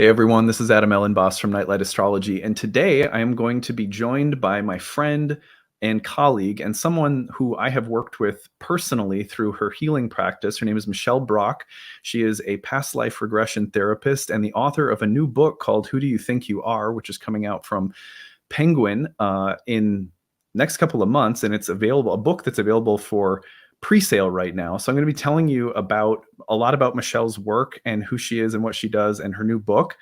Hey everyone, this is Adam Elenbaas from Nightlight Astrology, and today I am going to be joined by my friend and colleague and someone who I have worked with personally through her healing practice. Her name is Michelle Brock. She is a past life regression therapist and the author of a new book called Who Do You Think You Are, which is coming out from Penguin in next couple of months, and it's available, a book that's available for pre-sale right now. So I'm going to be telling you about a lot about Michelle's work and who she is and what she does and her new book.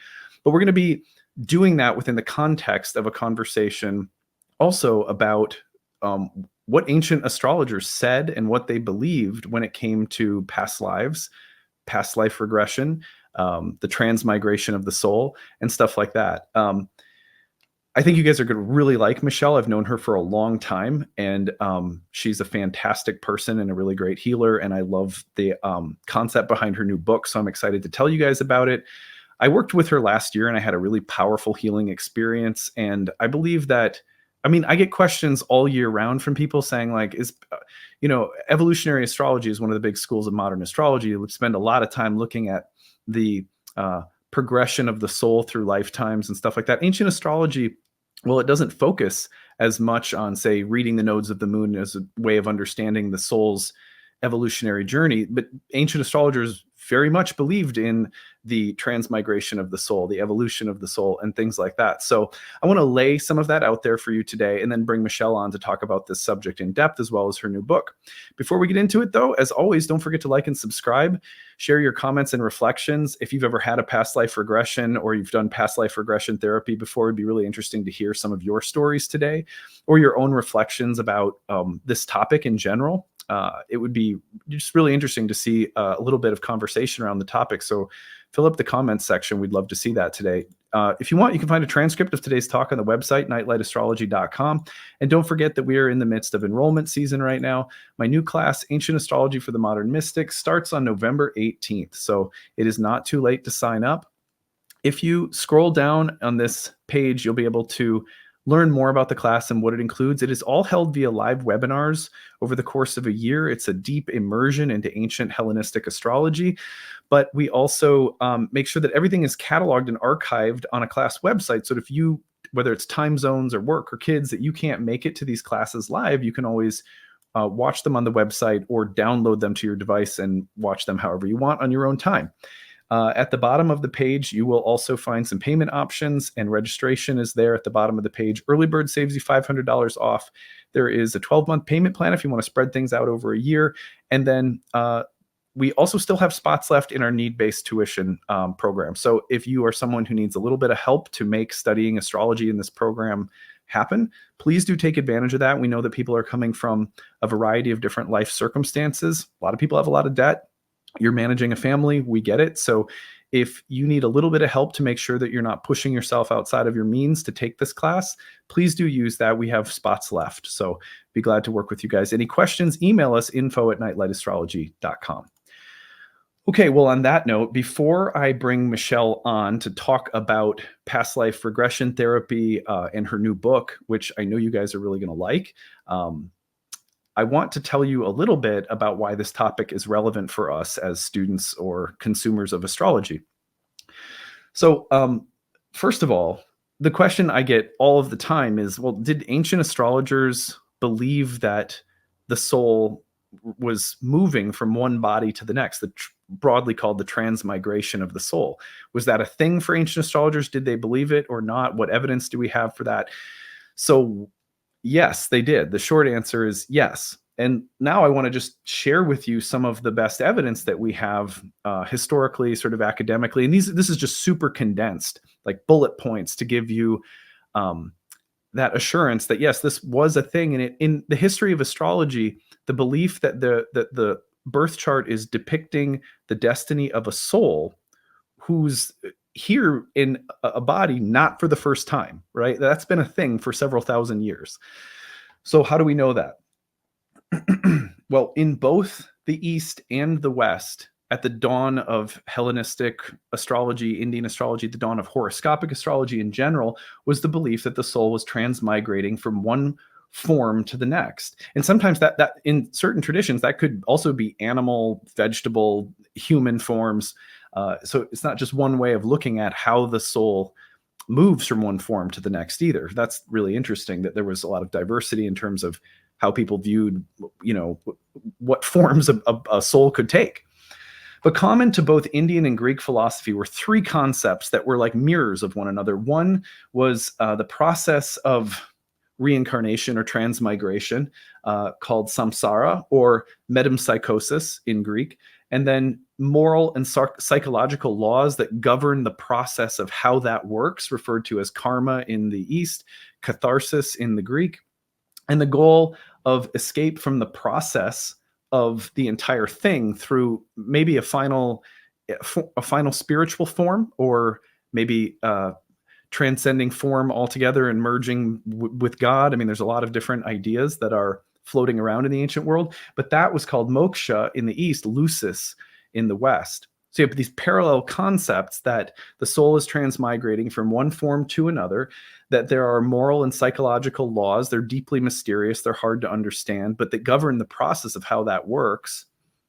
But we're going to be doing that within the context of a conversation also about what ancient astrologers said and what they believed when it came to past lives, past life regression, the transmigration of the soul, and stuff like that. I think you guys are going to really like Michelle. I've known her for a long time, and she's a fantastic person and a really great healer. And I love the concept behind her new book. So I'm excited to tell you guys about it. I worked with her last year and I had a really powerful healing experience. And I believe that, I get questions all year round from people saying like, evolutionary astrology is one of the big schools of modern astrology. We spend a lot of time looking at the progression of the soul through lifetimes and stuff like that. Ancient astrology, well, it doesn't focus as much on, say, reading the nodes of the moon as a way of understanding the soul's evolutionary journey, but ancient astrologers very much believed in the transmigration of the soul, the evolution of the soul, and things like that. So I want to lay some of that out there for you today and then bring Michelle on to talk about this subject in depth as well as her new book. Before we get into it, though, as always, don't forget to like and subscribe, share your comments and reflections. If you've ever had a past life regression or you've done past life regression therapy before, it'd be really interesting to hear some of your stories today or your own reflections about this topic in general. It would be just really interesting to see a little bit of conversation around the topic. So fill up the comments section. We'd love to see that today. If you want, you can find a transcript of today's talk on the website, nightlightastrology.com. And don't forget that we are in the midst of enrollment season right now. My new class, Ancient Astrology for the Modern Mystic, starts on November 18th. So it is not too late to sign up. If you scroll down on this page, you'll be able to learn more about the class and what it includes. It is all held via live webinars over the course of a year. It's a deep immersion into ancient Hellenistic astrology, but we also make sure that everything is cataloged and archived on a class website. So if you, whether it's time zones or work or kids, that you can't make it to these classes live, you can always watch them on the website or download them to your device and watch them however you want on your own time. At the bottom of the page, you will also find some payment options, and registration is there at the bottom of the page. Early bird saves you $500 off. There is a 12-month payment plan if you want to spread things out over a year. And then we also still have spots left in our need-based tuition program. So if you are someone who needs a little bit of help to make studying astrology in this program happen, please do take advantage of that. We know that people are coming from a variety of different life circumstances. A lot of people have a lot of debt. You're managing a family, we get it. So if you need a little bit of help to make sure that you're not pushing yourself outside of your means to take this class, please do use that. We have spots left. So be glad to work with you guys. Any questions, email us info@nightlightastrology.com. Okay, well, on that note, before I bring Michelle on to talk about past life regression therapy and her new book, which I know you guys are really going to like, I want to tell you a little bit about why this topic is relevant for us as students or consumers of astrology. So first of all, the question I get all of the time is, well, did ancient astrologers believe that the soul was moving from one body to the next, broadly called the transmigration of the soul? Was that a thing for ancient astrologers? Did they believe it or not? What evidence do we have for that? So yes, they did. The short answer is yes. And now I want to just share with you some of the best evidence that we have historically, sort of academically. And this is just super condensed, like bullet points to give you that assurance that, yes, this was a thing. And in the history of astrology, the belief that the birth chart is depicting the destiny of a soul who's here in a body, not for the first time, right? That's been a thing for several thousand years. So how do we know that? Well, in both the East and the West, at the dawn of Hellenistic astrology, Indian astrology, the dawn of horoscopic astrology in general, was the belief that the soul was transmigrating from one form to the next. And sometimes that in certain traditions, that could also be animal, vegetable, human forms. So it's not just one way of looking at how the soul moves from one form to the next either. That's really interesting that there was a lot of diversity in terms of how people viewed, what forms a soul could take. But common to both Indian and Greek philosophy were three concepts that were like mirrors of one another. One was the process of reincarnation or transmigration, called samsara or metempsychosis in Greek, and then moral and psychological laws that govern the process of how that works, referred to as karma in the East, catharsis in the Greek, and the goal of escape from the process of the entire thing through maybe a final spiritual form, or maybe transcending form altogether and merging with God. I mean, there's a lot of different ideas that are floating around in the ancient world, but that was called moksha in the East, lucis in the West. So you have these parallel concepts that the soul is transmigrating from one form to another, that there are moral and psychological laws. They're deeply mysterious. They're hard to understand, but that govern the process of how that works,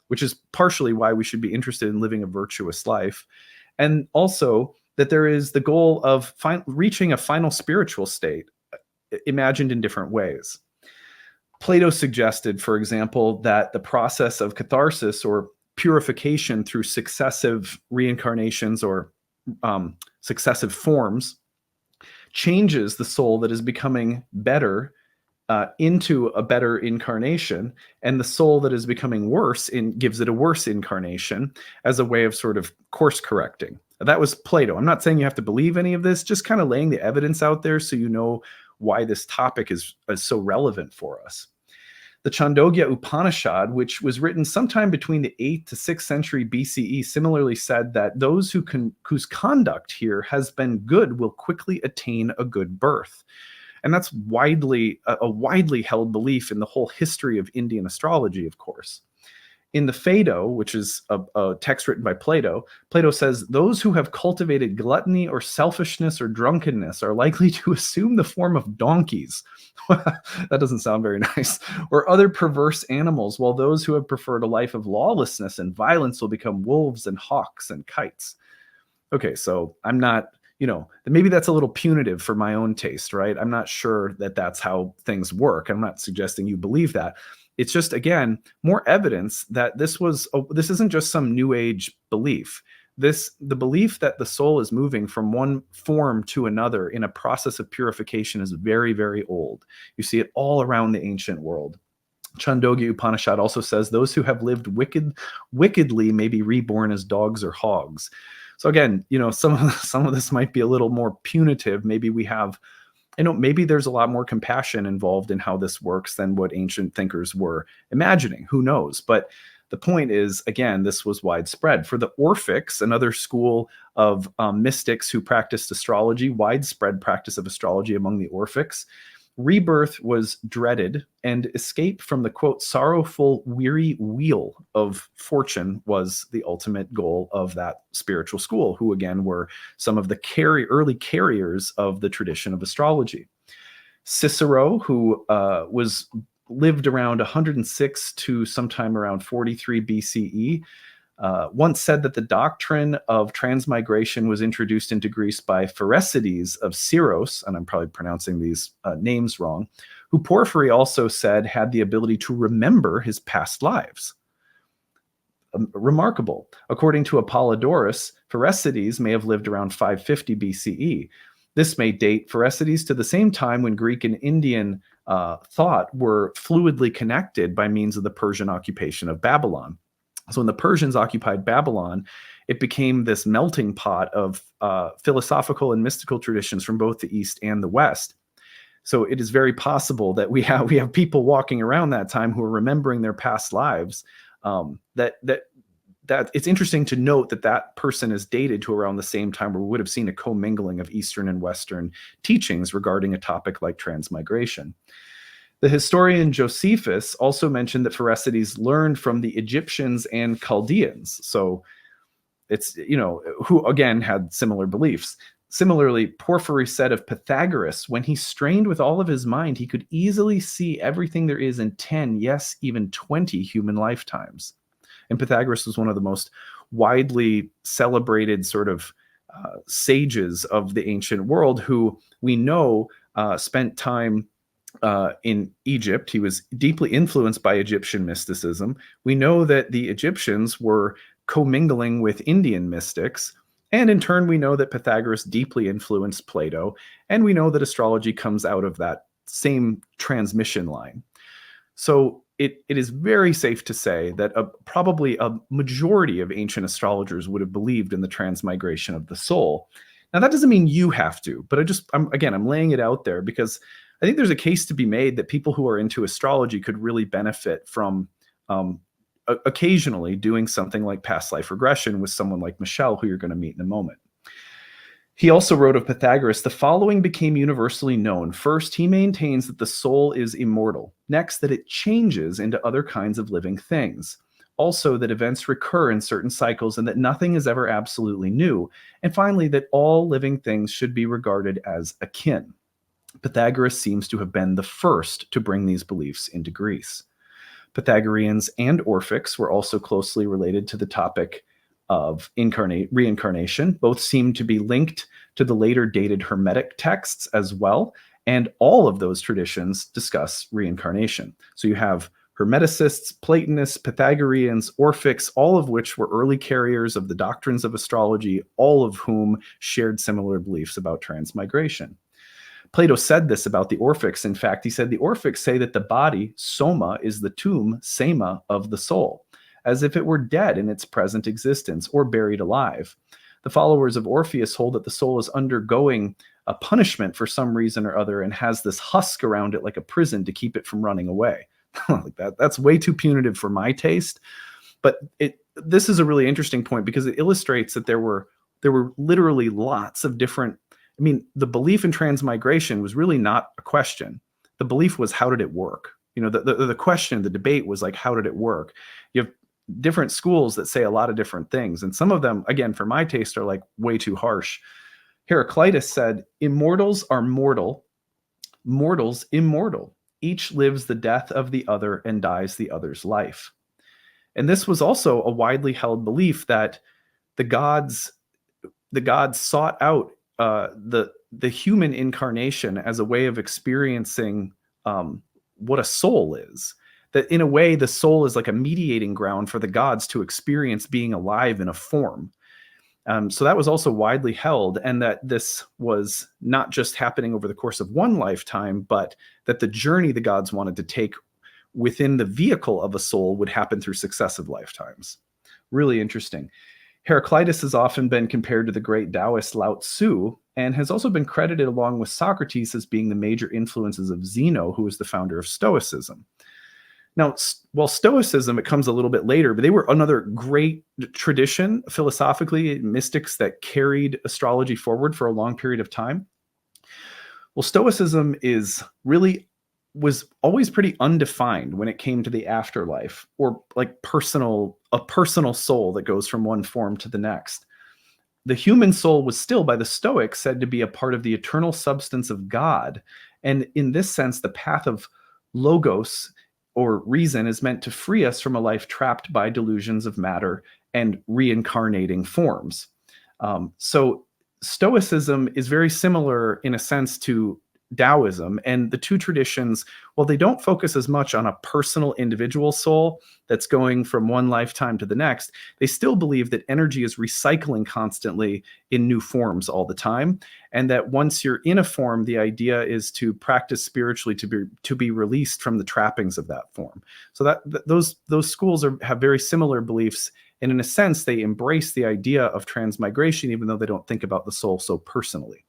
which is partially why we should be interested in living a virtuous life. And also that there is the goal of reaching a final spiritual state, imagined in different ways. Plato suggested, for example, that the process of catharsis or purification through successive reincarnations or successive forms changes the soul that is becoming better into a better incarnation, and the soul that is becoming worse gives it a worse incarnation as a way of sort of course correcting. That was Plato. I'm not saying you have to believe any of this, just kind of laying the evidence out there so you know why this topic is so relevant for us. The Chandogya Upanishad, which was written sometime between the 8th to 6th century BCE, similarly said that those whose conduct here has been good will quickly attain a good birth. And that's a widely held belief in the whole history of Indian astrology, of course. In the Phaedo, which is a text written by Plato, Plato says, those who have cultivated gluttony or selfishness or drunkenness are likely to assume the form of donkeys. That doesn't sound very nice. Or other perverse animals, while those who have preferred a life of lawlessness and violence will become wolves and hawks and kites. Okay, so I'm not, maybe that's a little punitive for my own taste, right? I'm not sure that that's how things work. I'm not suggesting you believe that. It's just, again, more evidence that this isn't just some new age belief. The belief that the soul is moving from one form to another in a process of purification is very, very old. You see it all around the ancient world. Chandogya Upanishad also says those who have lived wickedly may be reborn as dogs or hogs. So again, some of this might be a little more punitive. Maybe maybe there's a lot more compassion involved in how this works than what ancient thinkers were imagining. Who knows? But the point is, again, this was widespread. For the Orphics, another school of mystics who practiced astrology, widespread practice of astrology among the Orphics, rebirth was dreaded, and escape from the, quote, sorrowful, weary wheel of fortune was the ultimate goal of that spiritual school, who again were some of the early carriers of the tradition of astrology. Cicero, who lived around 106 to sometime around 43 BCE, once said that the doctrine of transmigration was introduced into Greece by Pherecydes of Syros, and I'm probably pronouncing these names wrong, who Porphyry also said had the ability to remember his past lives. Remarkable. According to Apollodorus, Pherecydes may have lived around 550 BCE. This may date Pherecydes to the same time when Greek and Indian thought were fluidly connected by means of the Persian occupation of Babylon. So when the Persians occupied Babylon, it became this melting pot of philosophical and mystical traditions from both the East and the West. So it is very possible that we have people walking around that time who are remembering their past lives. That it's interesting to note that person is dated to around the same time where we would have seen a commingling of Eastern and Western teachings regarding a topic like transmigration. The historian Josephus also mentioned that Pherecydes learned from the Egyptians and Chaldeans. So it's, who again had similar beliefs. Similarly, Porphyry said of Pythagoras, when he strained with all of his mind, he could easily see everything there is in 10, yes, even 20 human lifetimes. And Pythagoras was one of the most widely celebrated sort of sages of the ancient world who we know spent time in Egypt. He was deeply influenced by Egyptian mysticism. We know that the Egyptians were commingling with Indian mystics. And in turn, we know that Pythagoras deeply influenced Plato. And we know that astrology comes out of that same transmission line. So it is very safe to say that probably a majority of ancient astrologers would have believed in the transmigration of the soul. Now, that doesn't mean you have to, but I'm laying it out there because I think there's a case to be made that people who are into astrology could really benefit from occasionally doing something like past life regression with someone like Michelle, who you're going to meet in a moment. He also wrote of Pythagoras, the following became universally known. First, he maintains that the soul is immortal. Next, that it changes into other kinds of living things. Also, that events recur in certain cycles and that nothing is ever absolutely new. And finally, that all living things should be regarded as akin. Pythagoras seems to have been the first to bring these beliefs into Greece. Pythagoreans and Orphics were also closely related to the topic of reincarnation. Both seem to be linked to the later dated Hermetic texts as well, and all of those traditions discuss reincarnation. So you have Hermeticists, Platonists, Pythagoreans, Orphics, all of which were early carriers of the doctrines of astrology, all of whom shared similar beliefs about transmigration. Plato said this about the Orphics. In fact, he said the Orphics say that the body, soma, is the tomb, sema, of the soul, as if it were dead in its present existence or buried alive. The followers of Orpheus hold that the soul is undergoing a punishment for some reason or other and has this husk around it like a prison to keep it from running away. Like that's way too punitive for my taste. But this is a really interesting point because it illustrates that there were literally lots of different. I mean, the belief in transmigration was really not a question. The belief was, how did it work? You know, the question, the debate was like, how did it work? You have different schools that say a lot of different things. And some of them, again, for my taste, are like way too harsh. Heraclitus said, immortals are mortal, mortals immortal. Each lives the death of the other and dies the other's life. And this was also a widely held belief that the gods sought out the human incarnation as a way of experiencing what a soul is. That in a way, the soul is like a mediating ground for the gods to experience being alive in a form. So that was also widely held, and that this was not just happening over the course of one lifetime, but that the journey the gods wanted to take within the vehicle of a soul would happen through successive lifetimes. Really interesting. Heraclitus has often been compared to the great Taoist Lao Tzu, and has also been credited along with Socrates as being the major influences of Zeno, who was the founder of Stoicism. Now, while Stoicism, it comes a little bit later, but they were another great tradition philosophically, mystics that carried astrology forward for a long period of time. Well, Stoicism was always pretty undefined when it came to the afterlife, or like a personal soul that goes from one form to the next. The human soul was still, by the Stoics, said to be a part of the eternal substance of God. And in this sense, the path of logos, or reason, is meant to free us from a life trapped by delusions of matter and reincarnating forms. So Stoicism is very similar in a sense to Taoism, and the two traditions, while they don't focus as much on a personal individual soul that's going from one lifetime to the next, they still believe that energy is recycling constantly in new forms all the time, and that once you're in a form, the idea is to practice spiritually to be released from the trappings of that form. So that those schools have very similar beliefs, and in a sense, they embrace the idea of transmigration, even though they don't think about the soul so personally.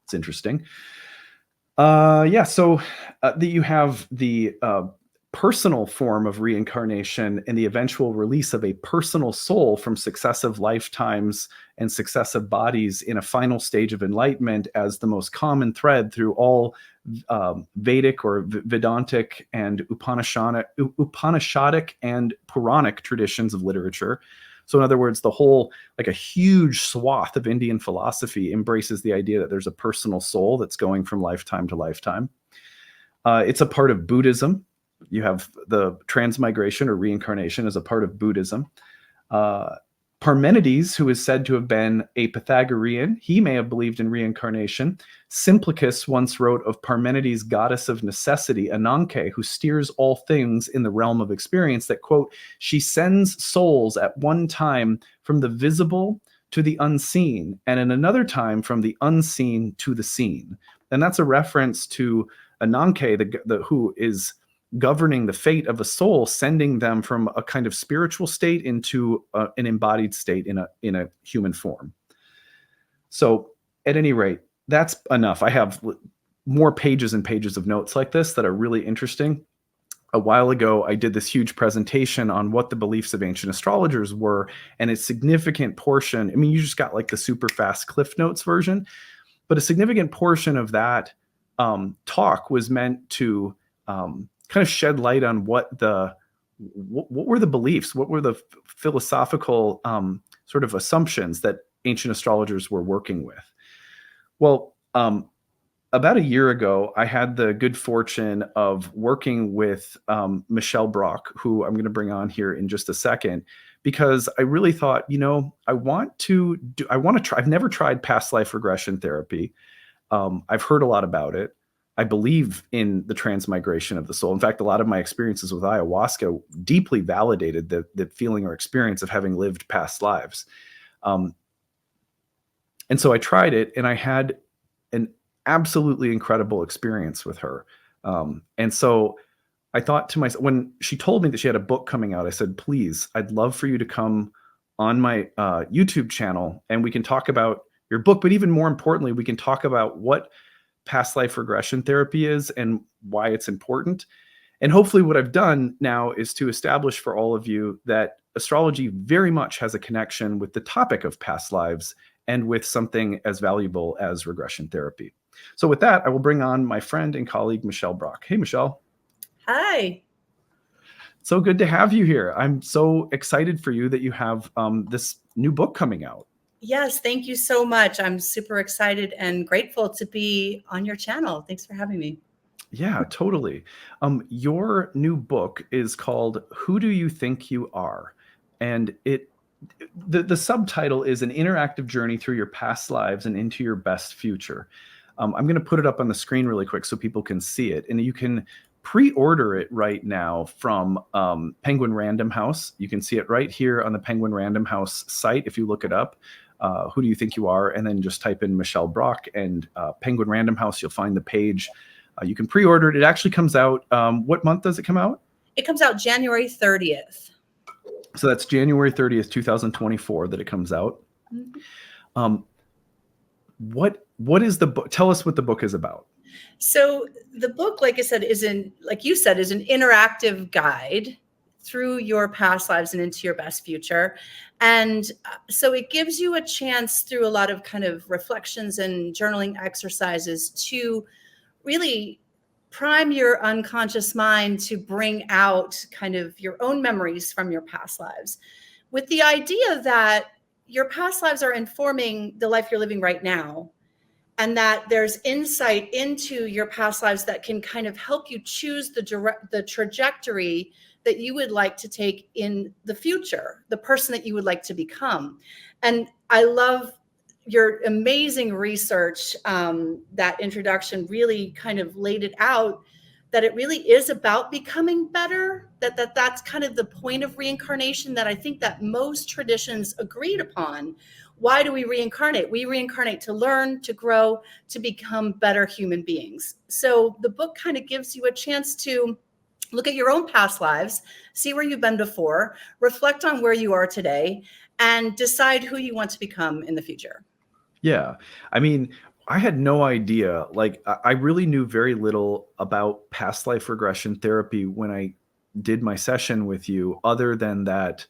It's interesting. So that you have the personal form of reincarnation and the eventual release of a personal soul from successive lifetimes and successive bodies in a final stage of enlightenment as the most common thread through all Vedic or Vedantic and Upanishadic and Puranic traditions of literature. So in other words, the whole, like a huge swath of Indian philosophy embraces the idea that there's a personal soul that's going from lifetime to lifetime. It's a part of Buddhism. You have the transmigration or reincarnation as a part of Buddhism. Parmenides, who is said to have been a Pythagorean, he may have believed in reincarnation. Simplicus once wrote of Parmenides' goddess of necessity, Ananke, who steers all things in the realm of experience, that, quote, she sends souls at one time from the visible to the unseen, and in another time from the unseen to the seen. And that's a reference to Ananke, who is governing the fate of a soul, sending them from a kind of spiritual state into an embodied state in a human form. So at any rate, that's enough. I have more pages and pages of notes like this that are really interesting. A while ago, I did this huge presentation on what the beliefs of ancient astrologers were, and a significant portion, I mean, you just got like the super fast Cliff Notes version, but a significant portion of that talk was meant to kind of shed light on what were the beliefs, what were the philosophical sort of assumptions that ancient astrologers were working with. Well, about a year ago, I had the good fortune of working with Michelle Brock, who I'm going to bring on here in just a second, because I really thought, I want to try. I've never tried past life regression therapy. I've heard a lot about it. I believe in the transmigration of the soul. In fact, a lot of my experiences with ayahuasca deeply validated the feeling or experience of having lived past lives. And so I tried it, and I had an absolutely incredible experience with her. And so I thought to myself, when she told me that she had a book coming out, I said, please, I'd love for you to come on my YouTube channel and we can talk about your book. But even more importantly, we can talk about what past life regression therapy is and why it's important. And hopefully what I've done now is to establish for all of you that astrology very much has a connection with the topic of past lives and with something as valuable as regression therapy. So with that, I will bring on my friend and colleague, Michelle Brock. Hey, Michelle. Hi. So good to have you here. I'm so excited for you that you have this new book coming out. Yes, thank you so much. I'm super excited and grateful to be on your channel. Thanks for having me. Yeah, totally. Your new book is called Who Do You Think You Are? And the subtitle is An Interactive Journey Through Your Past Lives and Into Your Best Future. I'm going to put it up on the screen really quick so people can see it. And you can pre-order it right now from Penguin Random House. You can see it right here on the Penguin Random House site if you look it up. Who do you think you are? And then just type in Michelle Brock and Penguin Random House. You'll find the page. You can pre-order it. It actually comes out. What month does it come out? It comes out January 30th. So that's January 30th, 2024 that it comes out. Mm-hmm. What is the book? Tell us what the book is about. So the book, like I said, is an interactive guide through your past lives and into your best future. And so it gives you a chance through a lot of kind of reflections and journaling exercises to really prime your unconscious mind to bring out kind of your own memories from your past lives, with the idea that your past lives are informing the life you're living right now, and that there's insight into your past lives that can kind of help you choose the trajectory that you would like to take in the future, the person that you would like to become. And I love your amazing research. That introduction really kind of laid it out, that it really is about becoming better, that's kind of the point of reincarnation that I think that most traditions agreed upon. Why do we reincarnate? We reincarnate to learn, to grow, to become better human beings. So the book kind of gives you a chance to look at your own past lives, see where you've been before, reflect on where you are today, and decide who you want to become in the future. Yeah. I mean, I had no idea. Like, I really knew very little about past life regression therapy when I did my session with you, other than that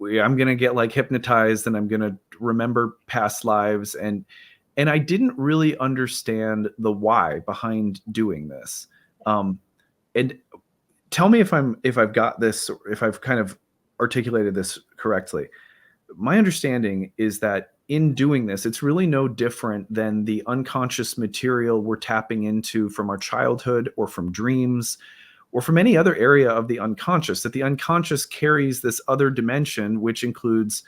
I'm going to get like hypnotized and I'm going to remember past lives. And I didn't really understand the why behind doing this. And tell me if I've got this, or if I've kind of articulated this correctly. My understanding is that in doing this, it's really no different than the unconscious material we're tapping into from our childhood or from dreams or from any other area of the unconscious, that the unconscious carries this other dimension, which includes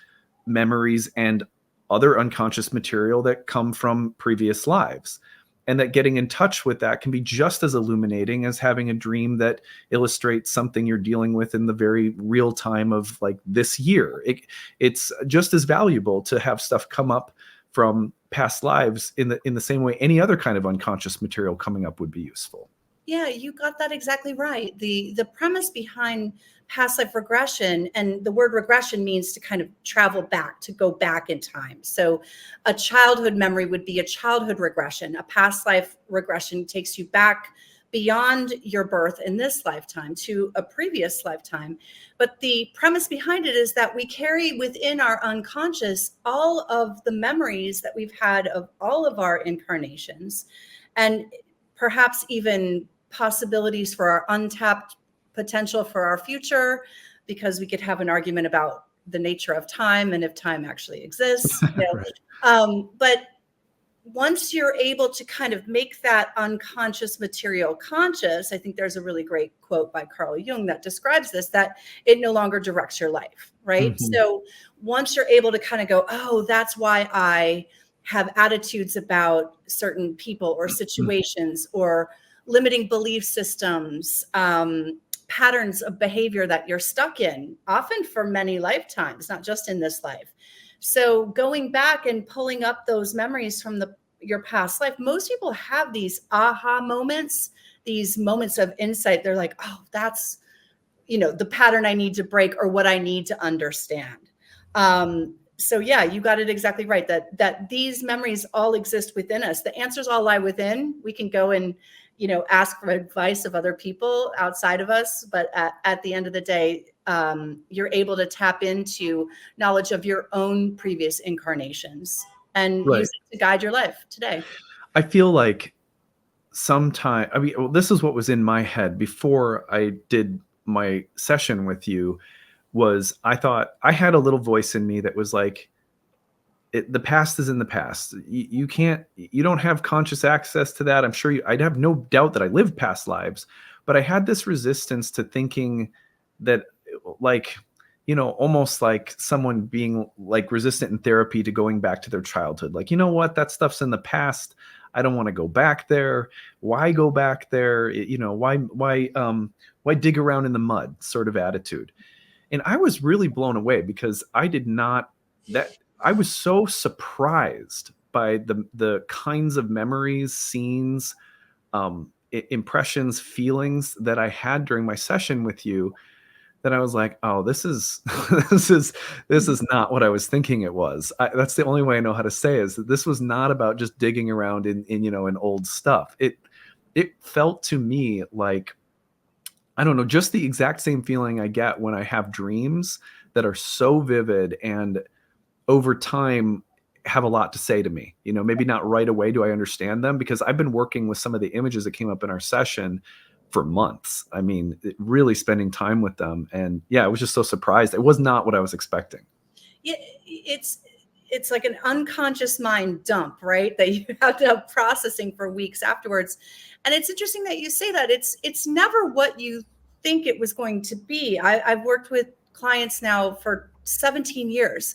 memories and other unconscious material that come from previous lives. And that getting in touch with that can be just as illuminating as having a dream that illustrates something you're dealing with in the very real time of like this year. It's just as valuable to have stuff come up from past lives in the same way any other kind of unconscious material coming up would be useful. Yeah, you got that exactly right. The premise behind past life regression, and the word regression means to kind of travel back, to go back in time. So a childhood memory would be a childhood regression. A past life regression takes you back beyond your birth in this lifetime to a previous lifetime. But the premise behind it is that we carry within our unconscious all of the memories that we've had of all of our incarnations, and perhaps even possibilities for our untapped potential for our future, because we could have an argument about the nature of time and if time actually exists. Right. But once you're able to kind of make that unconscious material conscious, I think there's a really great quote by Carl Jung that describes this, that it no longer directs your life, right? Mm-hmm. So once you're able to kind of go, oh, that's why I have attitudes about certain people or situations or limiting belief systems, patterns of behavior that you're stuck in, often for many lifetimes, not just in this life. So going back and pulling up those memories from your past life, most people have these aha moments, these moments of insight. They're like, oh, that's, the pattern I need to break or what I need to understand. So yeah, you got it exactly right. That these memories all exist within us. The answers all lie within. We can go and, ask for advice of other people outside of us. But at the end of the day, you're able to tap into knowledge of your own previous incarnations and Right. use it to guide your life today. I feel like this is what was in my head before I did my session with you. Was I thought I had a little voice in me that was like, the past is in the past. You don't have conscious access to that. I'm sure I'd have no doubt that I lived past lives, but I had this resistance to thinking that, like, almost like someone being like resistant in therapy to going back to their childhood. Like, you know what, that stuff's in the past. I don't want to go back there. Why go back there? Why dig around in the mud sort of attitude. And I was really blown away because I was so surprised by the kinds of memories, scenes, impressions, feelings that I had during my session with you, that I was like, oh, this is this is not what I was thinking it was. That's the only way I know how to say is that this was not about just digging around in old stuff. It felt to me like, I don't know, just the exact same feeling I get when I have dreams that are so vivid and over time have a lot to say to me. Maybe not right away do I understand them, because I've been working with some of the images that came up in our session for months. I mean, really spending time with them. And yeah, I was just so surprised. It was not what I was expecting. Yeah, it's like an unconscious mind dump, right? That you have to have processing for weeks afterwards. And it's interesting that you say that. It's never what you think it was going to be. I've worked with clients now for 17 years.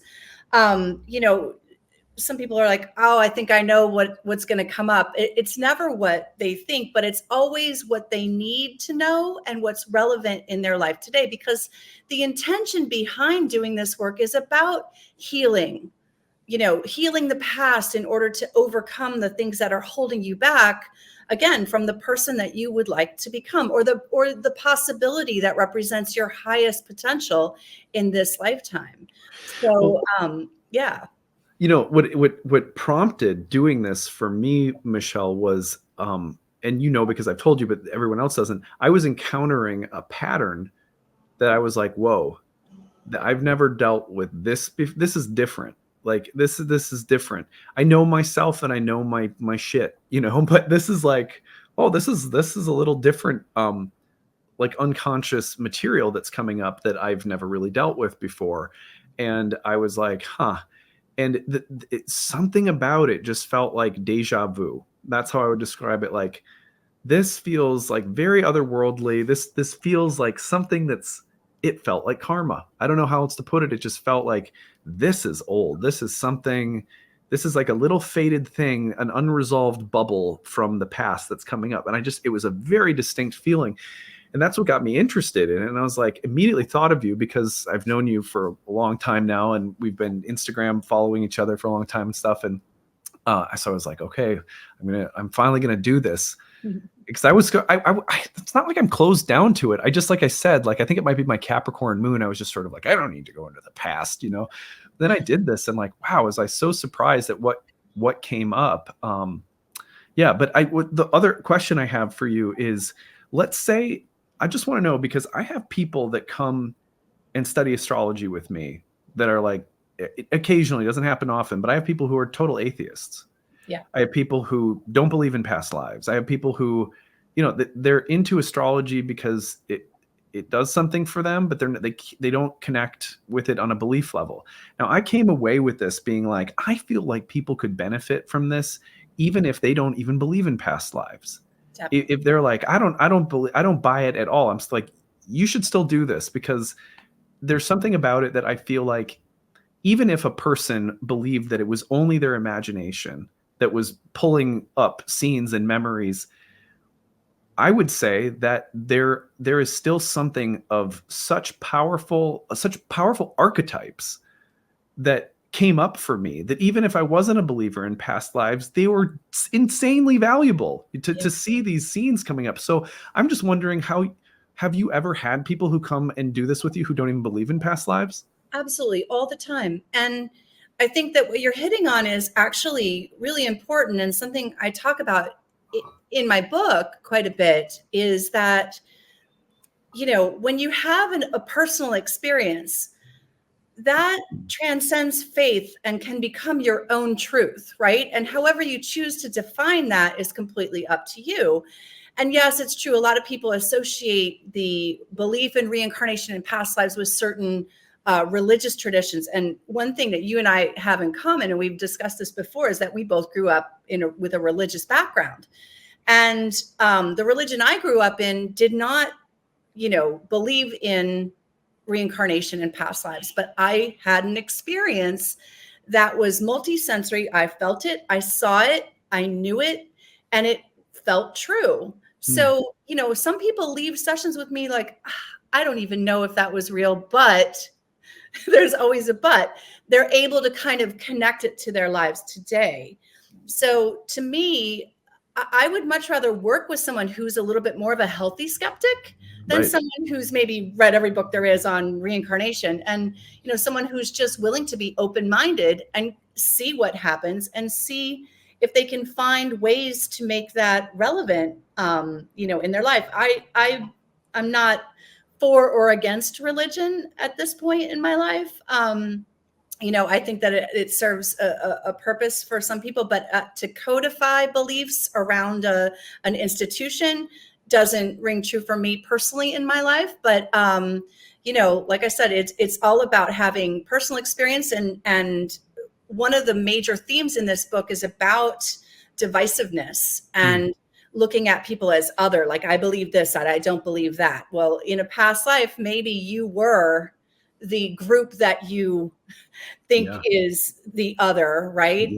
Some people are like, oh, I think I know what's going to come up. It's never what they think, but it's always what they need to know and what's relevant in their life today, because the intention behind doing this work is about healing, healing the past in order to overcome the things that are holding you back, again, from the person that you would like to become, or the possibility that represents your highest potential in this lifetime. So, yeah. What prompted doing this for me, Michelle, was, and because I've told you, but everyone else doesn't, I was encountering a pattern that I was like, whoa, I've never dealt with this. This is different. Like this is different. I know myself and I know my shit, but this is like, oh, this is a little different, like unconscious material that's coming up that I've never really dealt with before. And I was like, huh. And something about it just felt like deja vu. That's how I would describe it. Like, this feels like very otherworldly. This feels like something that's it felt like karma. I don't know how else to put it. It just felt like this is old. This is something, this is like a little faded thing, an unresolved bubble from the past that's coming up. And it was a very distinct feeling. And that's what got me interested in it. And I was like, immediately thought of you because I've known you for a long time now. And we've been Instagram following each other for a long time and stuff. And so I was like, okay, I'm finally going to do this. Because it's not like I'm closed down to it. I just, like I said, like, I think it might be my Capricorn moon. I was just sort of like, I don't need to go into the past, you know? Then I did this and like, wow, was I so surprised at what came up. Yeah. But the other question I have for you is, let's say, I just want to know, because I have people that come and study astrology with me that are like, occasionally, doesn't happen often, but I have people who are total atheists. Yeah. I have people who don't believe in past lives. I have people who, you know, they're into astrology because it does something for them, but they don't connect with it on a belief level. Now, I came away with this being like, I feel like people could benefit from this, even if they don't even believe in past lives. Definitely. If they're like, I don't buy it at all, I'm still like, you should still do this, because there's something about it that I feel like, even if a person believed that it was only their imagination that was pulling up scenes and memories, I would say that there is still something of such powerful archetypes that came up for me, that even if I wasn't a believer in past lives, they were insanely valuable to see these scenes coming up. So I'm just wondering, have you ever had people who come and do this with you who don't even believe in past lives? Absolutely, all the time. And I think that what you're hitting on is actually really important, and something I talk about in my book quite a bit is that, you know, when you have a personal experience, that transcends faith and can become your own truth, right? And however you choose to define that is completely up to you. And yes, it's true. A lot of people associate the belief in reincarnation in past lives with certain religious traditions. And one thing that you and I have in common, and we've discussed this before, is that we both grew up with a religious background. And the religion I grew up in did not, you know, believe in reincarnation in past lives, but I had an experience that was multisensory. I felt it, I saw it, I knew it, and it felt true. So, you know, some people leave sessions with me like, I don't even know if that was real, but there's always a but. They're able to kind of connect it to their lives today. So to me, I would much rather work with someone who's a little bit more of a healthy skeptic than someone who's maybe read every book there is on reincarnation, and, you know, someone who's just willing to be open-minded and see what happens and see if they can find ways to make that relevant, you know, in their life. I'm not for or against religion at this point in my life. You know, I think that it serves a purpose for some people, but to codify beliefs around an institution doesn't ring true for me personally in my life. But, you know, like I said, it's all about having personal experience. And one of the major themes in this book is about divisiveness and looking at people as other, like, I believe this, I don't believe that. Well, in a past life, maybe you were the group that you think is the other, right?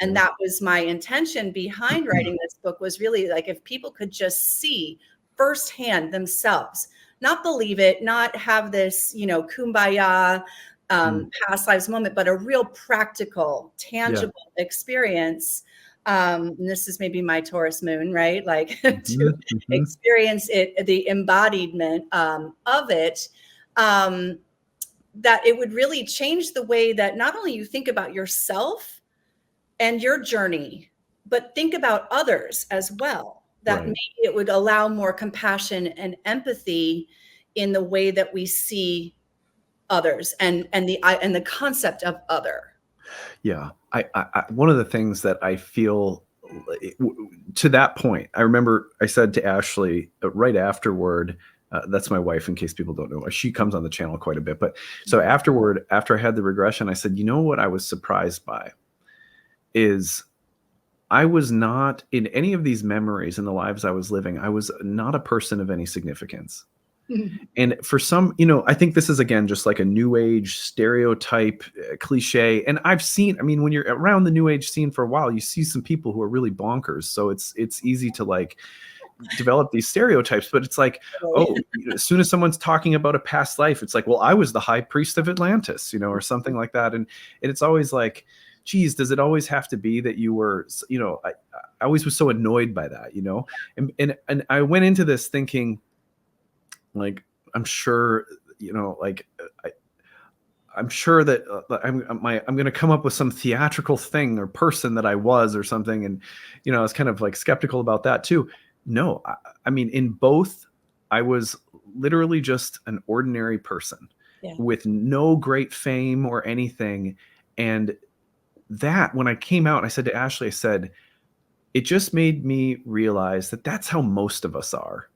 And that was my intention behind writing this book, was really like, if people could just see firsthand themselves, not believe it, not have this, you know, kumbaya past lives moment, but a real practical, tangible experience. And this is maybe my Taurus moon, right? Like to experience it, the embodiment of it. That it would really change the way that not only you think about yourself and your journey, but think about others as well. That maybe it would allow more compassion and empathy in the way that we see others and the concept of other. Yeah. I one of the things that I feel to that point, I remember I said to Ashley right afterward, that's my wife, in case people don't know. She comes on the channel quite a bit. But so afterward, after I had the regression, I said, you know what I was surprised by is I was not, in any of these memories in the lives I was living, I was not a person of any significance. And for some, I think this is, again, just like a new age stereotype, cliche. And I've seen, I mean, when you're around the new age scene for a while, you see some people who are really bonkers. So it's easy to like develop these stereotypes, but it's like, oh, as soon as someone's talking about a past life, it's like, well, I was the high priest of Atlantis, or something like that. And it's always like, geez, does it always have to be that you were, I always was so annoyed by that, and I went into this thinking, like, I'm sure, like, I'm sure that I'm going to come up with some theatrical thing or person that I was or something. And, I was kind of like skeptical about that too. No, I mean, in both, I was literally just an ordinary person with no great fame or anything. And that, when I came out, I said to Ashley, I said, it just made me realize that that's how most of us are.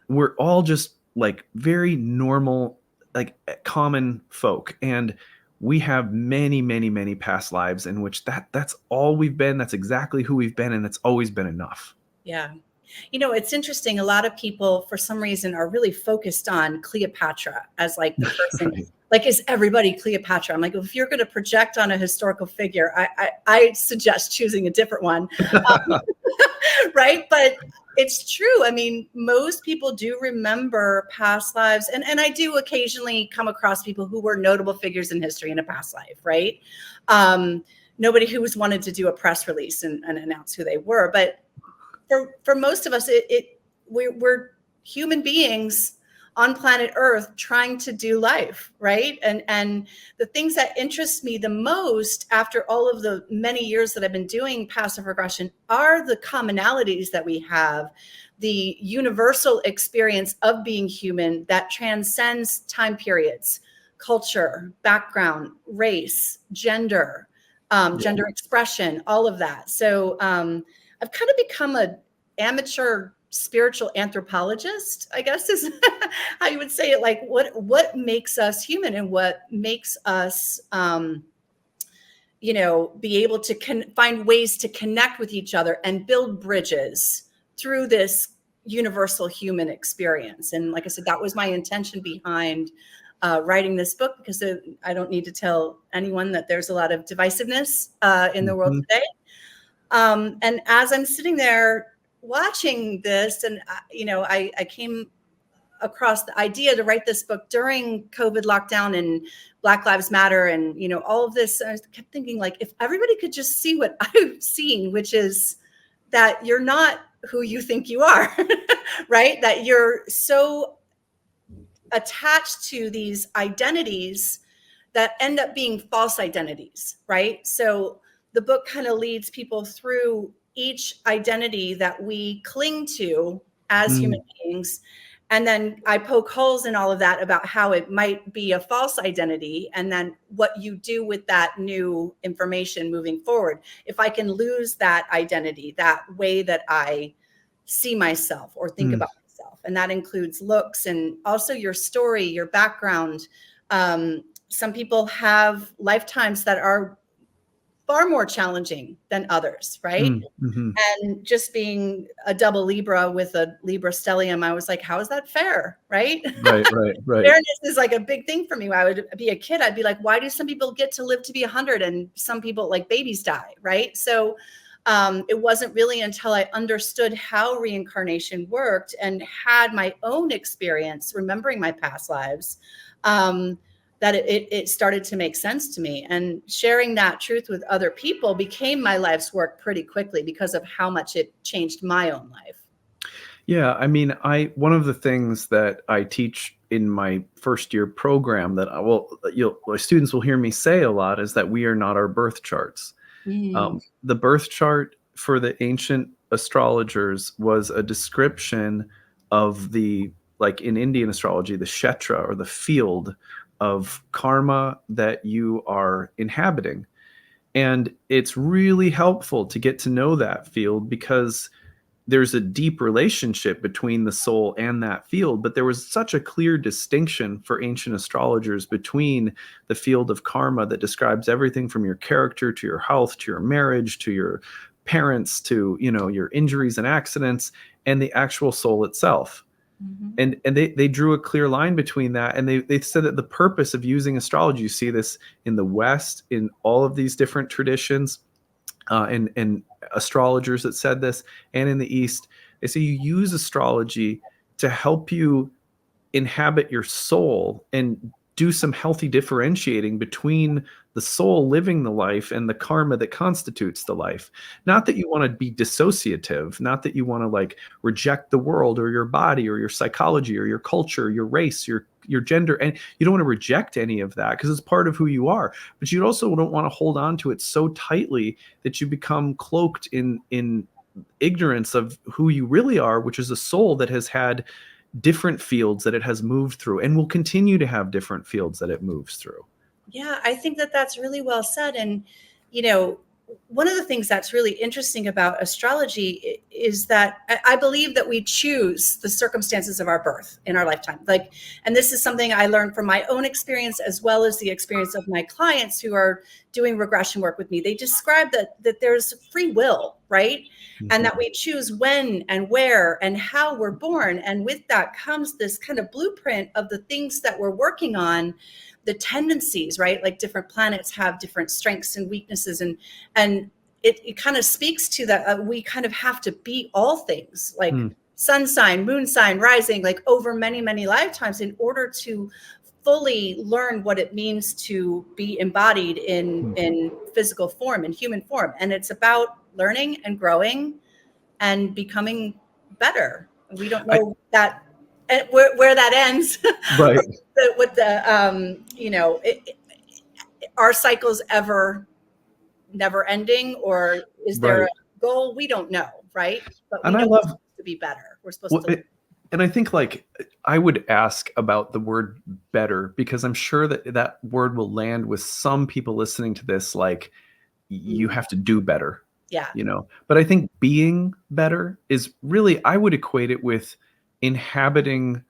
We're all just like very normal, like common folk. And we have many, many, many past lives in which that's all we've been. That's exactly who we've been. And it's always been enough. Yeah. It's interesting. A lot of people, for some reason, are really focused on Cleopatra as like the person, Right. Like, is everybody Cleopatra? I'm like, if you're going to project on a historical figure, I suggest choosing a different one. Right. But it's true. I mean, most people do remember past lives. And I do occasionally come across people who were notable figures in history in a past life. Right. Nobody who was wanted to do a press release and announce who they were. But for most of us, we're human beings on planet Earth trying to do life, right? And the things that interest me the most after all of the many years that I've been doing passive regression are the commonalities that we have, the universal experience of being human that transcends time periods, culture, background, race, gender, gender expression, all of that. So I've kind of become an amateur spiritual anthropologist, I guess is how you would say it. Like what makes us human and what makes us, be able to find ways to connect with each other and build bridges through this universal human experience. And like I said, that was my intention behind writing this book, because I don't need to tell anyone that there's a lot of divisiveness in the world today. And as I'm sitting there watching this, and I came across the idea to write this book during COVID lockdown and Black Lives Matter, and all of this. I kept thinking, like, if everybody could just see what I've seen, which is that you're not who you think you are, right? That you're so attached to these identities that end up being false identities, right? So the book kind of leads people through each identity that we cling to as human beings. And then I poke holes in all of that about how it might be a false identity, and then what you do with that new information moving forward. If I can lose that identity, that way that I see myself or think about myself, and that includes looks and also your story, your background. Some people have lifetimes that are far more challenging than others, right? And just being a double Libra with a Libra stellium, I was like, how is that fair, right? Right. Fairness is like a big thing for me. When I would be a kid, I'd be like, why do some people get to live to be 100 and some people, like, babies die, right? So it wasn't really until I understood how reincarnation worked and had my own experience remembering my past lives, that it started to make sense to me. And sharing that truth with other people became my life's work pretty quickly because of how much it changed my own life. Yeah, I mean, one of the things that I teach in my first year program that students will hear me say a lot is that we are not our birth charts. The birth chart for the ancient astrologers was a description of like in Indian astrology, the kshetra, or the field of karma that you are inhabiting. And it's really helpful to get to know that field, because there's a deep relationship between the soul and that field. But there was such a clear distinction for ancient astrologers between the field of karma that describes everything from your character to your health to your marriage to your parents to your injuries and accidents, and the actual soul itself. And they drew a clear line between that. And they said that the purpose of using astrology, you see this in the West, in all of these different traditions, and astrologers that said this, and in the East, they say you use astrology to help you inhabit your soul and do some healthy differentiating between the soul living the life and the karma that constitutes the life. Not that you want to be dissociative, not that you want to like reject the world or your body or your psychology or your culture, your race, your gender, and you don't want to reject any of that because it's part of who you are. But you also don't want to hold on to it so tightly that you become cloaked in ignorance of who you really are, which is a soul that has had different fields that it has moved through and will continue to have different fields that it moves through. Yeah, I think that that's really well said. And, one of the things that's really interesting about astrology is that I believe that we choose the circumstances of our birth in our lifetime. And this is something I learned from my own experience, as well as the experience of my clients who are doing regression work with me. They describe that there's free will, right? And that we choose when and where and how we're born. And with that comes this kind of blueprint of the things that we're working on, the tendencies, right? Like different planets have different strengths and weaknesses. And it kind of speaks to that we kind of have to be all things, like sun sign, moon sign, rising, like over many, many lifetimes in order to fully learn what it means to be embodied in physical form, in human form. And it's about learning and growing and becoming better. We don't know that where that ends, right? with are cycles ever never ending, or is there a goal? We don't know, right? But we know we're supposed to be better. We're supposed to. And I think like I would ask about the word better, because I'm sure that word will land with some people listening to this, like you have to do better. Yeah. But I think being better is really, I would equate it with inhabiting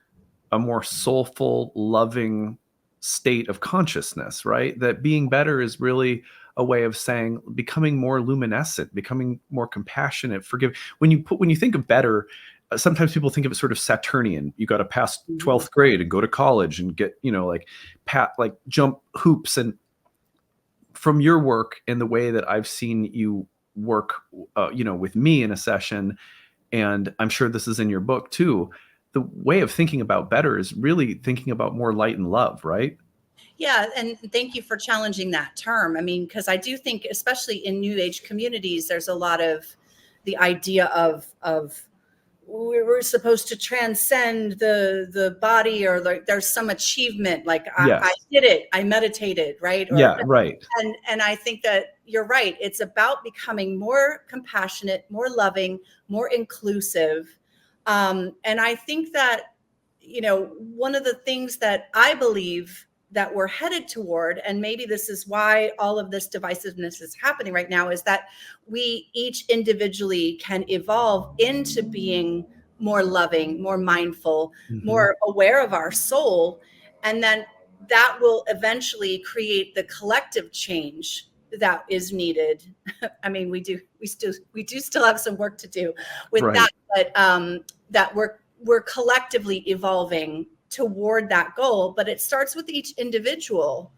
a more soulful, loving state of consciousness, right? That being better is really a way of saying becoming more luminescent, becoming more compassionate, forgive. When you think of better, sometimes people think of it sort of Saturnian. You got to pass 12th grade and go to college and get, like jump hoops. And from your work and the way that I've seen you work, with me in a session, and I'm sure this is in your book too, the way of thinking about better is really thinking about more light and love, right? Yeah. And thank you for challenging that term. I mean, because I do think, especially in New Age communities, there's a lot of the idea of we're supposed to transcend the body, or like there's some achievement, like I did it, I meditated, right? Right. And I think that you're right. It's about becoming more compassionate, more loving, more inclusive. And I think that, one of the things that I believe that we're headed toward, and maybe this is why all of this divisiveness is happening right now, is that we each individually can evolve into being more loving, more mindful, more aware of our soul. And then that will eventually create the collective change that is needed. I mean, we do still have some work to do with that, but that we're collectively evolving toward that goal. But it starts with each individual,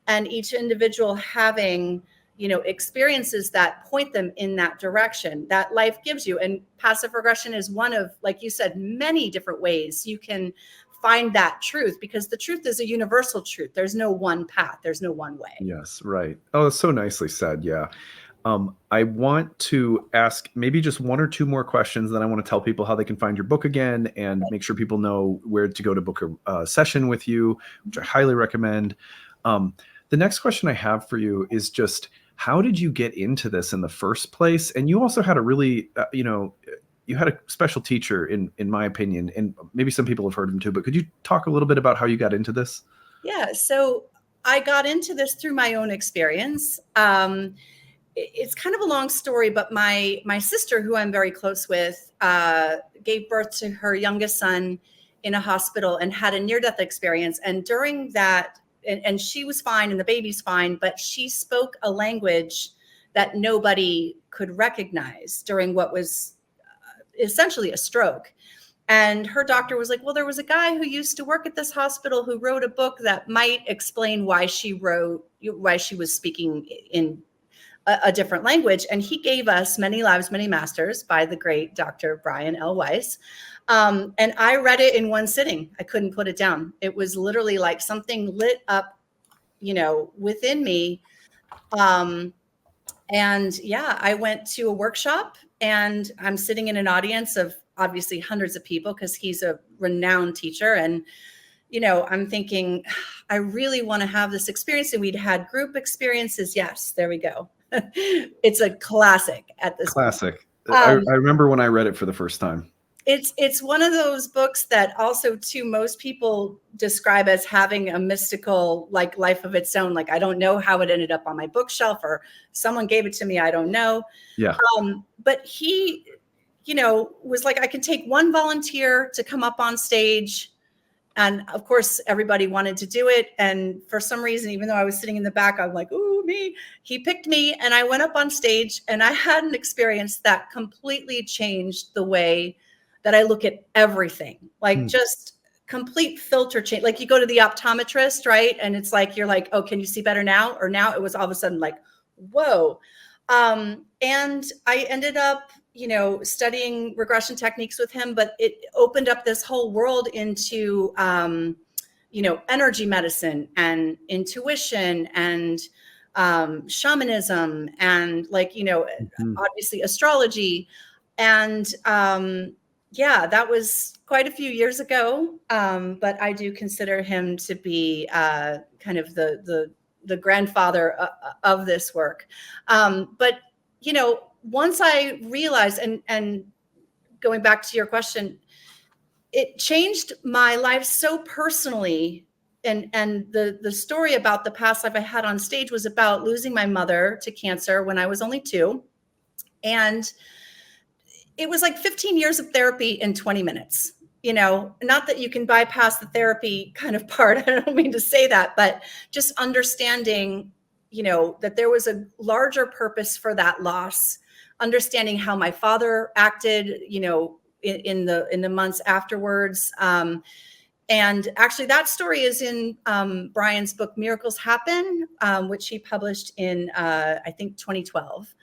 and each individual having, experiences that point them in that direction that life gives you. And passive regression is one of, like you said, many different ways you can find that truth, because the truth is a universal truth. There's no one path. There's no one way. Yes. Right. Oh, so nicely said. Yeah. I want to ask maybe just one or two more questions. Then I want to tell people how they can find your book again, and make sure people know where to go to book a session with you, which I highly recommend. The next question I have for you is just, how did you get into this in the first place? And you also had a really, you had a special teacher, in my opinion, and maybe some people have heard of him too, but could you talk a little bit about how you got into this? Yeah. So I got into this through my own experience. It's kind of a long story, but my sister, who I'm very close with, gave birth to her youngest son in a hospital and had a near-death experience. And during that, and she was fine and the baby's fine, but she spoke a language that nobody could recognize during what was essentially a stroke. And her doctor was like, well, there was a guy who used to work at this hospital who wrote a book that might explain why she was speaking in a different language. And he gave us Many Lives, Many Masters by the great Dr. Brian L. Weiss. And I read it in one sitting. I couldn't put it down. It was literally like something lit up, within me. And yeah, I went to a workshop, and I'm sitting in an audience of obviously hundreds of people because he's a renowned teacher. And, I'm thinking, I really want to have this experience. And we'd had group experiences. Yes, there we go. It's a classic at this Classic. point. I remember when I read it for the first time. It's one of those books that also, too, most people describe as having a mystical like life of its own. Like, I don't know how it ended up on my bookshelf, or someone gave it to me. I don't know. Yeah. But he, was like, I can take one volunteer to come up on stage. And of course, everybody wanted to do it. And for some reason, even though I was sitting in the back, I'm like, ooh, me. He picked me, and I went up on stage, and I had an experience that completely changed the way that I look at everything. Like just complete filter change. Like, you go to the optometrist, right? And it's like, you're like, oh, can you see better now? Or now it was all of a sudden like, whoa. And I ended up, studying regression techniques with him, but it opened up this whole world into, energy medicine and intuition and shamanism and obviously astrology. And yeah, that was quite a few years ago. But I do consider him to be kind of the grandfather of this work. But, once I realized, and going back to your question, it changed my life so personally. And the story about the past life I had on stage was about losing my mother to cancer when I was only 2. And it was like 15 years of therapy in 20 minutes. Not that you can bypass the therapy kind of part. I don't mean to say that, but just understanding, that there was a larger purpose for that loss, understanding how my father acted, in the months afterwards. And actually that story is in Brian's book, Miracles Happen, which he published in, I think, 2012.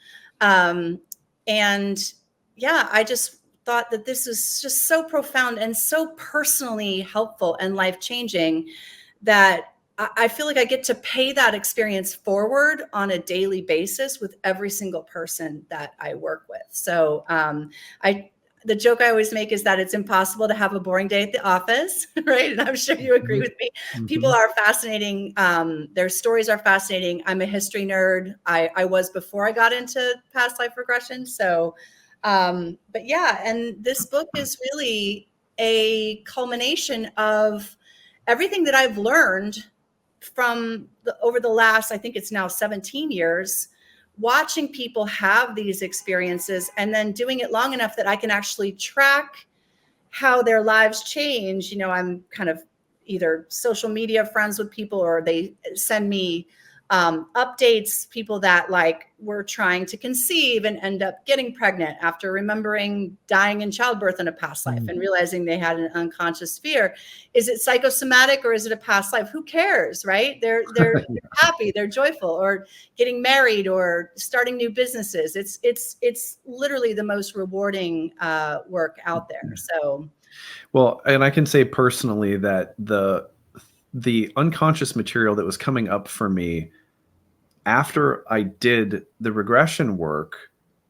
And yeah, I just thought that this was just so profound and so personally helpful and life-changing that I feel like I get to pay that experience forward on a daily basis with every single person that I work with. So the joke I always make is that it's impossible to have a boring day at the office, right? And I'm sure you agree with me. Mm-hmm. People are fascinating. Their stories are fascinating. I'm a history nerd. I was before I got into past life regression. So, but yeah, and this book is really a culmination of everything that I've learned from over the last, I think it's now 17 years, watching people have these experiences and then doing it long enough that I can actually track how their lives change. I'm kind of either social media friends with people, or they send me updates, people that were trying to conceive and end up getting pregnant after remembering dying in childbirth in a past life and realizing they had an unconscious fear. Is it psychosomatic or is it a past life? Who cares, right? They're happy, they're joyful, or getting married or starting new businesses. It's literally the most rewarding work out there. So, well, and I can say personally that the unconscious material that was coming up for me after I did the regression work,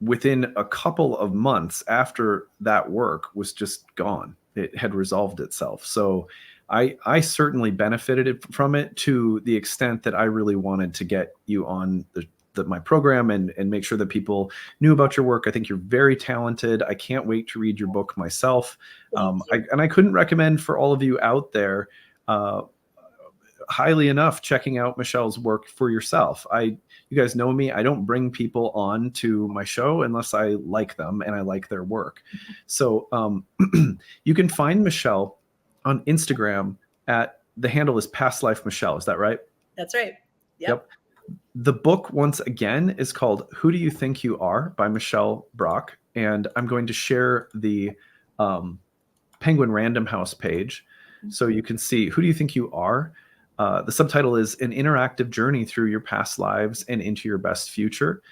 within a couple of months after that work was just gone. It had resolved itself. So I certainly benefited from it to the extent that I really wanted to get you on my program and make sure that people knew about your work. I think you're very talented. I can't wait to read your book myself. I couldn't recommend for all of you out there highly enough checking out Michelle's work for yourself. You guys know me. I don't bring people on to my show unless I like them and I like their work. So you can find Michelle on Instagram at, the handle is Past Life Michelle. Is that right? That's right. Yep. The book, once again, is called Who Do You Think You Are by Michelle Brock. And I'm going to share the Penguin Random House page. So you can see, who do you think you are? The subtitle is An Interactive Journey Through Your Past Lives and Into Your Best Future.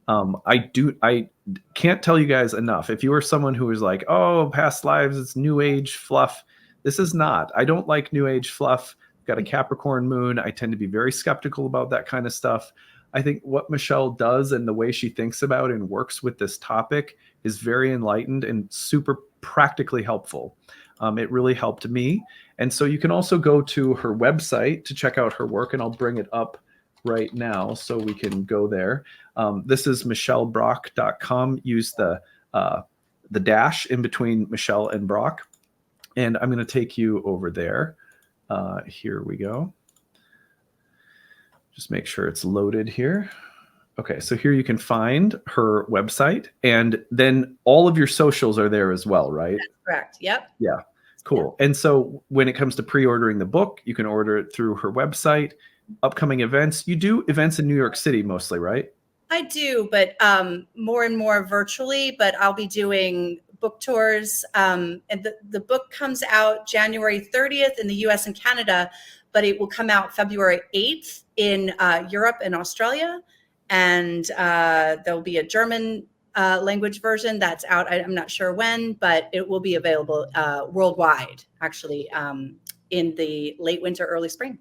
I can't tell you guys enough. If you are someone who is like, oh, past lives, it's new age fluff. This is not. I don't like new age fluff. I've got a Capricorn moon. I tend to be very skeptical about that kind of stuff. I think what Michelle does and the way she thinks about and works with this topic is very enlightened and super practically helpful. It really helped me. And so you can also go to her website to check out her work, and I'll bring it up right now so we can go there. This is michellebrock.com. Use the dash in between Michelle and Brock. And I'm going to take you over there. Here we go. Just make sure it's loaded here. Okay, so here you can find her website, and then all of your socials are there as well, right? That's correct. Yep. Yeah, cool. And so when it comes to pre-ordering the book, you can order it through her website. Upcoming events, you do events in New York City mostly, right? I do, but more and more virtually, but I'll be doing book tours. And the book comes out January 30th in the US and Canada, but it will come out February 8th in Europe and Australia. And there'll be a German language version that's out. I'm not sure when, but it will be available worldwide, actually, in the late winter, early spring.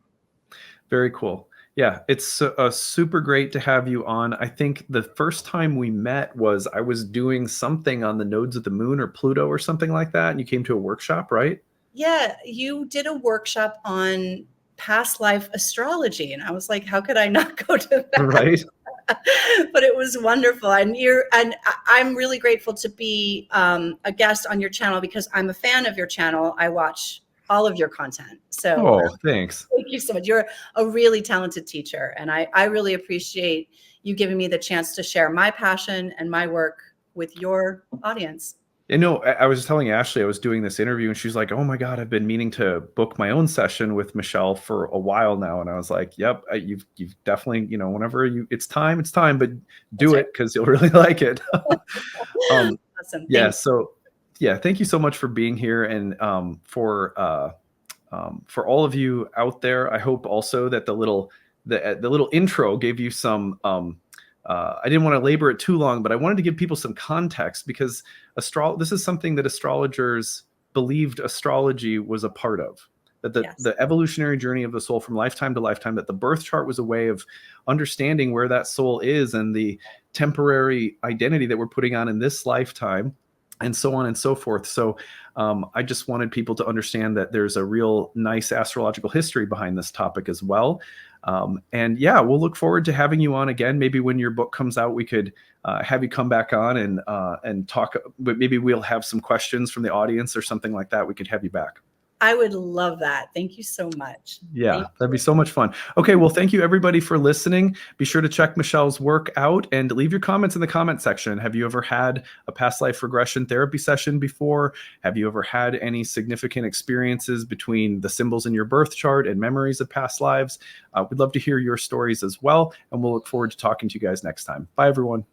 Very cool. Yeah, it's super great to have you on. I think the first time we met was I was doing something on the nodes of the moon or Pluto or something like that, and you came to a workshop, right? Yeah, you did a workshop on past life astrology, and I was like, how could I not go to that? Right. But it was wonderful, and I'm really grateful to be a guest on your channel because I'm a fan of your channel. I watch all of your content. So thanks. Thank you so much. You're a really talented teacher, and I really appreciate you giving me the chance to share my passion and my work with your audience. You know, I was telling Ashley I was doing this interview, and she's like, "Oh my God, I've been meaning to book my own session with Michelle for a while now." And I was like, "Yep, you've definitely, whenever it's time, but do it because you'll really like it." Awesome. Yeah. So, yeah, thank you so much for being here, and for all of you out there. I hope also that the little intro gave you some. I didn't want to labor it too long, but I wanted to give people some context because this is something that astrologers believed astrology was a part of. That the evolutionary journey of the soul from lifetime to lifetime, that the birth chart was a way of understanding where that soul is and the temporary identity that we're putting on in this lifetime, and so on and so forth. So I just wanted people to understand that there's a real nice astrological history behind this topic as well. And yeah, we'll look forward to having you on again. Maybe when your book comes out, we could have you come back on and talk, but maybe we'll have some questions from the audience or something like that. We could have you back. I would love that. Thank you so much. Yeah, that'd be so much fun. Okay, well, thank you everybody for listening. Be sure to check Michelle's work out and leave your comments in the comment section. Have you ever had a past life regression therapy session before? Have you ever had any significant experiences between the symbols in your birth chart and memories of past lives? We'd love to hear your stories as well, and we'll look forward to talking to you guys next time. Bye, everyone.